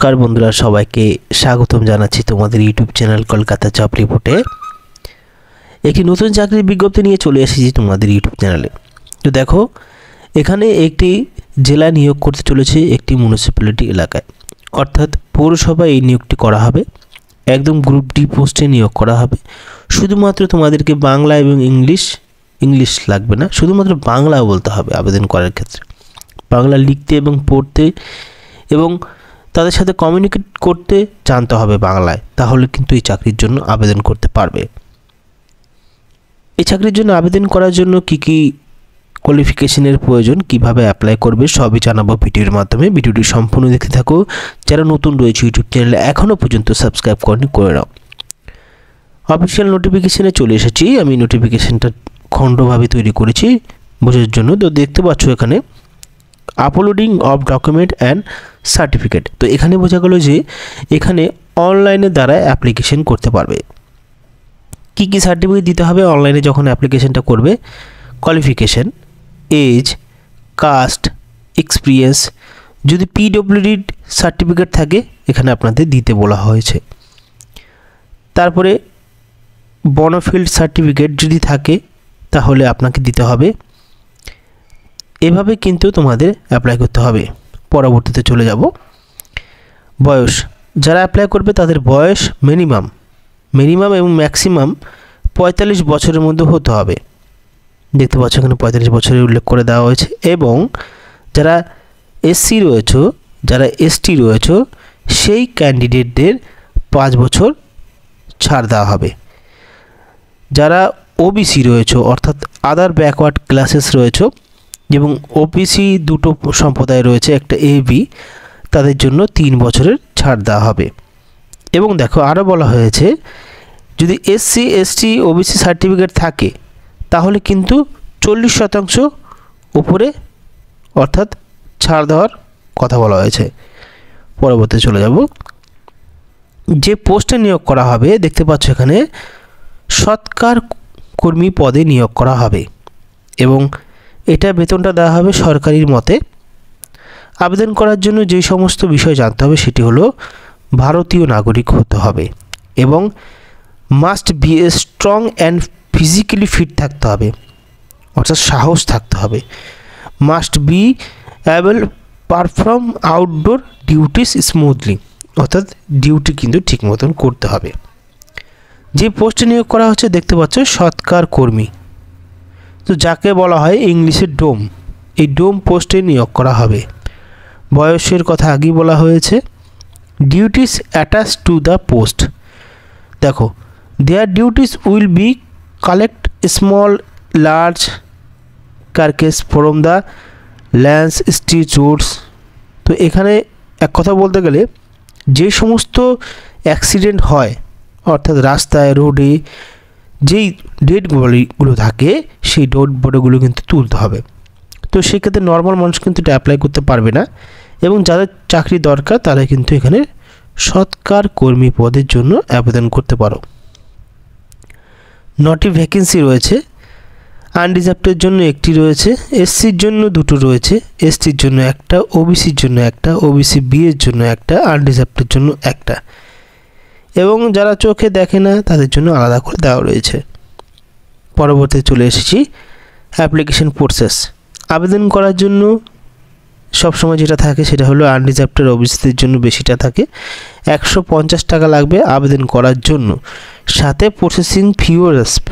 নমস্কার বন্ধুরা, সবাইকে স্বাগতম জানাচ্ছি তোমাদের ইউটিউব চ্যানেল কলকাতা জব রিপোর্টে। একটি নতুন চাকরির বিজ্ঞপ্তি নিয়ে চলে এসেছি তোমাদের ইউটিউব চ্যানেলে। তো দেখো, এখানে একটি জেলা নিয়োগ করতে চলেছে একটি মিউনিসিপ্যালিটি এলাকায়, অর্থাৎ পৌরসভায় এই নিয়োগটি করা হবে। একদম গ্রুপ ডি পোস্টে নিয়োগ করা হবে। শুধুমাত্র তোমাদেরকে বাংলা এবং ইংলিশ লাগবে না, শুধুমাত্র বাংলা বলতে হবে আবেদন করার ক্ষেত্রে। বাংলা লিখতে এবং পড়তে এবং তাদের সাথে কমিউনিকেট করতে জানতে হবে বাংলায়, তাহলে কিন্তু এই চাকরির জন্য আবেদন করতে পারবে। এই চাকরির জন্য আবেদন করার জন্য কি কি কোয়ালিফিকেশনের প্রয়োজন, কিভাবে অ্যাপ্লাই করবে, সবই জানাবো ভিডিওর মাধ্যমে। ভিডিওটি সম্পূর্ণ দেখতে থাকো। যারা নতুন রয়েছে ইউটিউব চ্যানেলে এখনও পর্যন্ত সাবস্ক্রাইব করনি, করে নাও। অফিসিয়াল নোটিফিকেশানে চলে এসেছি। আমি নোটিফিকেশানটা খণ্ডভাবে তৈরি করেছি বোঝার জন্য। তো দেখতে পাচ্ছ এখানে uploading of document and certificate. তো এখানে বোঝা গেল যে এখানে অনলাইনের দ্বারা অ্যাপ্লিকেশন করতে পারবে। কি কি সার্টিফিকেট দিতে হবে অনলাইনে যখন অ্যাপ্লিকেশনটা করবে? Qualification, age, caste, experience. যদি পিডব্লিউডি সার্টিফিকেট থাকে এখানে আপনাদের দিতে বলা হয়েছে। তারপরে বনফিল্ড সার্টিফিকেট যদি থাকে তাহলে আপনাকে দিতে হবে। এভাবে কিন্তু তোমাদের অ্যাপ্লাই করতে হবে। পরবর্তীতে চলে যাব বয়স। যারা অ্যাপ্লাই করবে তাদের বয়স মিনিমাম এবং ম্যাক্সিমাম 45 বছরের মধ্যে হতে হবে। দেখতে পাচ্ছ এখানে 45 বছরের উল্লেখ করে দেওয়া হয়েছে। এবং যারা এসসি রয়েছে, যারা এসটি রয়েছে, সেই ক্যান্ডিডেটদের 5 বছর ছাড় দেওয়া হবে। যারা ওবিসি রয়েছে, অর্থাৎ আদার ব্যাকওয়ার্ড ক্লাসেস রয়েছে, এবং ওবিসি দুটো সম্প্রদায় রয়েছে, একটা এবি, তাদের জন্য 3 বছরের ছাড় দেওয়া হবে। এবং দেখো আরও বলা হয়েছে যদি এসসি এসটি ওবিসি সার্টিফিকেট থাকে তাহলে কিন্তু 40% উপরে অর্থাৎ ছাড় দেওয়ার কথা বলা হয়েছে। পরবর্তী চলে যাব যে পোস্টে নিয়োগ করা হবে। দেখতে পাচ্ছ এখানে সৎকার কর্মী পদে নিয়োগ করা হবে এবং এটা বেতনটা দেওয়া হবে সরকারির মতে। আবেদন করার জন্য যে সমস্ত বিষয় জানতে হবে সেটি হলো ভারতীয় নাগরিক হতে হবে এবং must be a strong and physically fit থাকতে হবে, অর্থাৎ সাহস থাকতে হবে। Must be able perform outdoor duties smoothly, অর্থাৎ ডিউটি কিন্তু ঠিক মতন করতে হবে। যে পোস্টে নিয়োগ করা হচ্ছে দেখতে পাচ্ছ সৎকার কর্মী, তো যাকে বলা হয় ইংলিশে ডোম। এই ডোম পোস্টে নিয়োগ করা হবে। বয়সের কথা আগেই বলা হয়েছে। Duties attach to the post. দেখো, there duties will be collect small large carcass from the lands street roads. তো এখানে এক কথা বলতে গেলে যে সমস্ত অ্যাক্সিডেন্ট হয়, অর্থাৎ রাস্তায় রোডে যেই ডেড বডিগুলো থাকে সেই ডেড বডিগুলো কিন্তু তুলতে হবে। তো সেক্ষেত্রে নর্মাল মানুষ কিন্তু এটা অ্যাপ্লাই করতে পারবে না, এবং যাদের চাকরি দরকার তারা কিন্তু এখানে সৎকার কর্মী পদের জন্য আবেদন করতে পারো। 9টি ভ্যাকেন্সি রয়েছে। আনরিজার্ভডের জন্য একটি রয়েছে, এসসির জন্য 2টো রয়েছে, এসটির জন্য একটা, ওবিসির জন্য একটা, ওবিসি বি এর জন্য একটা, আনরিজার্ভডের জন্য একটা, এবং যারা চোখে দেখে না তাদের জন্য আলাদা করে দেওয়া রয়েছে। পরবর্তীতে চলে এসেছি অ্যাপ্লিকেশন প্রসেস। আবেদন করার জন্য সবসময় যেটা থাকে সেটা হলো আনরিজার্ভডের ওবিসিদের জন্য বেশিটা থাকে। 150 টাকা লাগবে আবেদন করার জন্য, সাথে প্রসেসিং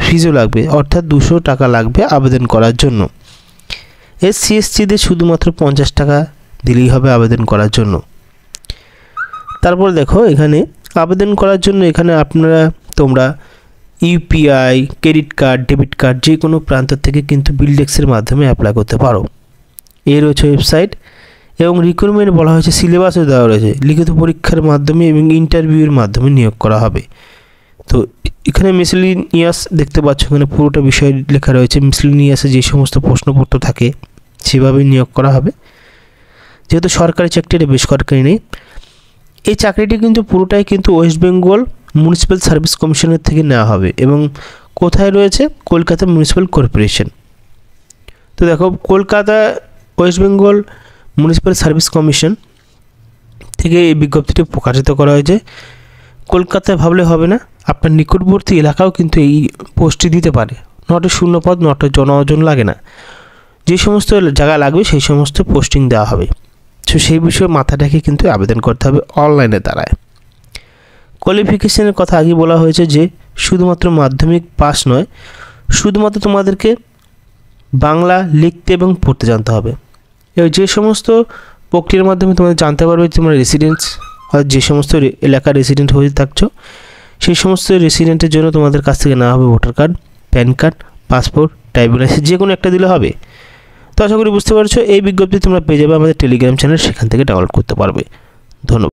ফিজও লাগবে, অর্থাৎ 200 টাকা লাগবে আবেদন করার জন্য। এসসি এসটিদের শুধুমাত্র 50 টাকা দিলেই হবে আবেদন করার জন্য। তারপর দেখো এখানে আবেদন করার জন্য এখানে তোমরা UPI, credit card, debit card যে কোনো প্রান্ত থেকে কিন্তু বিলডেক্সের মাধ্যমে অ্যাপ্লাই করতে পারো। এর রয়েছে ওয়েবসাইট, এবং রিক্রুটমেন্ট বলা হয়েছে সিলেবাসও দেওয়া রয়েছে। লিখিত পরীক্ষার মাধ্যমে এবং ইন্টারভিউয়ের মাধ্যমে নিয়োগ করা হবে। তো এখানে মিসেলেনিয়াস দেখতে পাচ্ছ, এখানে পুরোটা বিষয় লেখা রয়েছে। মিসেলেনিয়াসে যে সমস্ত প্রশ্নপত্র থাকে সেভাবেই নিয়োগ করা হবে। যেহেতু সরকারি চাকরি, এটা বেসরকারি নেই। এই চাকরিটি কিন্তু পুরোটাই কিন্তু ওয়েস্ট বেঙ্গল মিউনিসিপ্যাল সার্ভিস কমিশনের থেকে নেওয়া হবে, এবং কোথায় রয়েছে? Kolkata municipal corporation. তো দেখো, Kolkata West Bengal municipal service commission থেকে এই বিজ্ঞপ্তিটি প্রকাশিত করা হয়েছে। কলকাতায় ভাবলে হবে না, আপনার নিকটবর্তী এলাকাও কিন্তু এই পোস্টটি দিতে পারে। নটে শূন্য পদ, নটে জনজন লাগে না, যে সমস্ত জায়গা লাগবে সেই সমস্ত পোস্টিং দেওয়া হবে। তো সেই বিষয়ে মাথা রেখে কিন্তু আবেদন করতে হবে অনলাইনের দ্বারায়। কোয়ালিফিকেশনের কথা আগে বলা হয়েছে যে শুধুমাত্র মাধ্যমিক পাস নয়, শুধুমাত্র তোমাদেরকে বাংলা লিখতে এবং পড়তে জানতে হবে। এবার যে সমস্ত প্রক্রিয়ার মাধ্যমে তোমাদের জানতে পারবে তোমরা রেসিডেন্স, যে সমস্ত এলাকার রেসিডেন্ট হয়ে থাকছো সেই সমস্ত রেসিডেন্টের জন্য তোমাদের কাছ থেকে নেওয়া হবে voter card, pan card, passport, driving licence, যে কোনো একটা দিলে হবে। তো আশা করি বুঝতে পারছো। এই বিজ্ঞপ্তি তোমরা পেয়ে যাবে আমাদের টেলিগ্রাম চ্যানেল, সেখান থেকে ডাউনলোড করতে পারবে। ধন্যবাদ।